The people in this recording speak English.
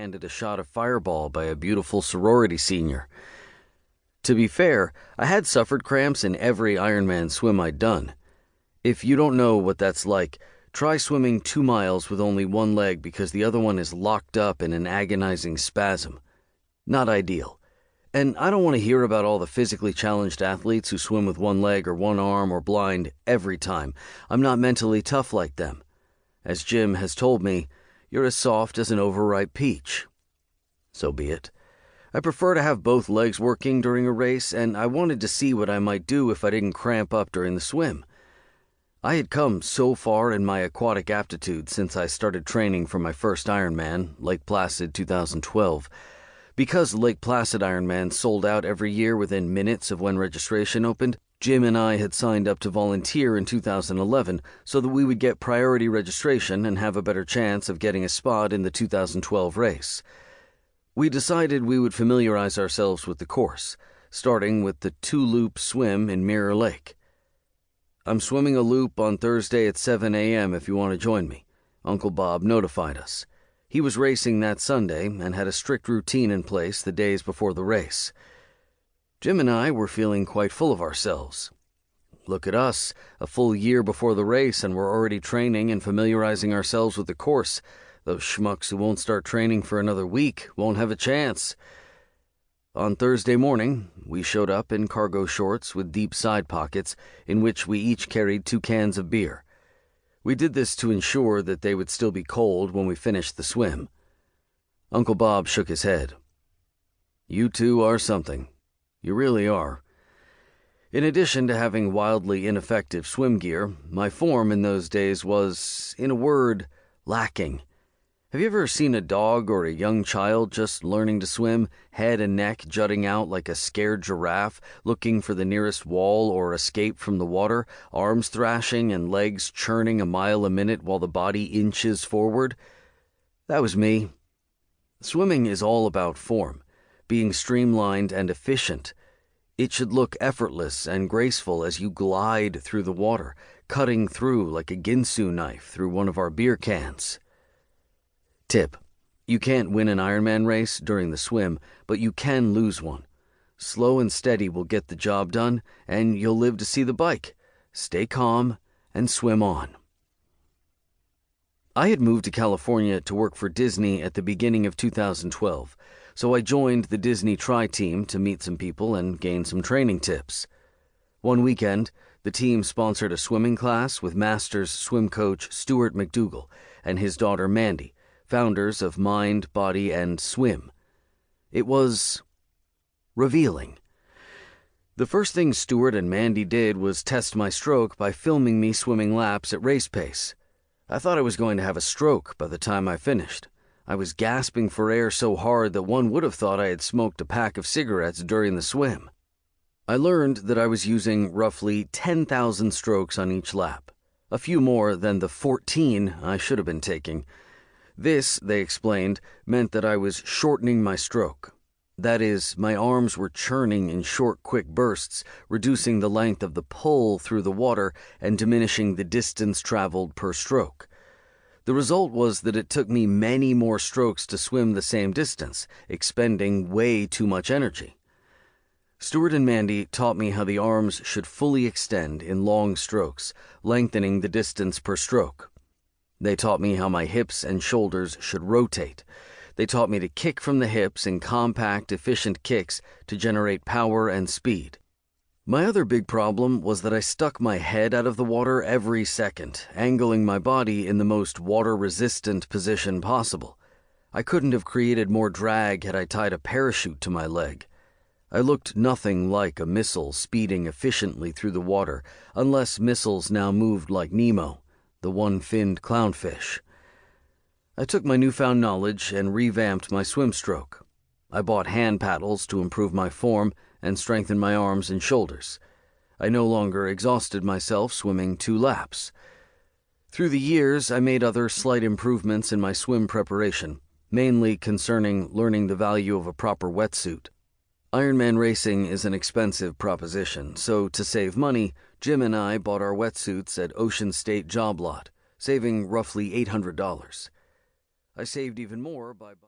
handed a shot of Fireball by a beautiful sorority senior. To be fair, I had suffered cramps in every Ironman swim I'd done. If you don't know what that's like, try swimming 2 miles with only one leg because the other one is locked up in an agonizing spasm. Not ideal. And I don't want to hear about all the physically challenged athletes who swim with one leg or one arm or blind every time. I'm not mentally tough like them. As Jim has told me, you're as soft as an overripe peach. So be it. I prefer to have both legs working during a race, and I wanted to see what I might do if I didn't cramp up during the swim. I had come so far in my aquatic aptitude since I started training for my first Ironman, Lake Placid 2012. Because Lake Placid Ironman sold out every year within minutes of when registration opened, Jim and I had signed up to volunteer in 2011 so that we would get priority registration and have a better chance of getting a spot in the 2012 race. We decided we would familiarize ourselves with the course, starting with the 2-loop swim in Mirror Lake. I'm swimming a loop on Thursday at 7 a.m. if you want to join me, Uncle Bob notified us. He was racing that Sunday and had a strict routine in place the days before the race. Jim and I were feeling quite full of ourselves. Look at us, a full year before the race, and we're already training and familiarizing ourselves with the course. Those schmucks who won't start training for another week won't have a chance. On Thursday morning, we showed up in cargo shorts with deep side pockets in which we each carried 2 cans of beer. We did this to ensure that they would still be cold when we finished the swim. Uncle Bob shook his head. You two are something. You really are. In addition to having wildly ineffective swim gear, my form in those days was, in a word, lacking. Have you ever seen a dog or a young child just learning to swim, head and neck jutting out like a scared giraffe, looking for the nearest wall or escape from the water, arms thrashing and legs churning a mile a minute while the body inches forward? That was me. Swimming is all about form, being streamlined and efficient. It should look effortless and graceful as you glide through the water, cutting through like a Ginsu knife through one of our beer cans. Tip: you can't win an Ironman race during the swim, but you can lose one. Slow and steady will get the job done, and you'll live to see the bike. Stay calm and swim on. I had moved to California to work for Disney at the beginning of 2012, so I joined the Disney Tri team to meet some people and gain some training tips. One weekend, the team sponsored a swimming class with Masters swim coach Stuart McDougall and his daughter Mandy, founders of Mind, Body, and Swim. It was revealing. The first thing Stuart and Mandy did was test my stroke by filming me swimming laps at race pace. I thought I was going to have a stroke by the time I finished. I was gasping for air so hard that one would have thought I had smoked a pack of cigarettes during the swim. I learned that I was using roughly 10,000 strokes on each lap, a few more than the 14 I should have been taking. This, they explained, meant that I was shortening my stroke. That is, my arms were churning in short, quick bursts, reducing the length of the pull through the water and diminishing the distance traveled per stroke. The result was that it took me many more strokes to swim the same distance, expending way too much energy. Stuart and Mandy taught me how the arms should fully extend in long strokes, lengthening the distance per stroke. They taught me how my hips and shoulders should rotate. They taught me to kick from the hips in compact, efficient kicks to generate power and speed. My other big problem was that I stuck my head out of the water every second, angling my body in the most water-resistant position possible. I couldn't have created more drag had I tied a parachute to my leg. I looked nothing like a missile speeding efficiently through the water, unless missiles now moved like Nemo, the one-finned clownfish. I took my newfound knowledge and revamped my swim stroke. I bought hand paddles to improve my form and strengthen my arms and shoulders. I no longer exhausted myself swimming 2 laps. Through the years, I made other slight improvements in my swim preparation, mainly concerning learning the value of a proper wetsuit. Ironman racing is an expensive proposition, so to save money, Jim and I bought our wetsuits at Ocean State Job Lot, saving roughly $800. I saved even more by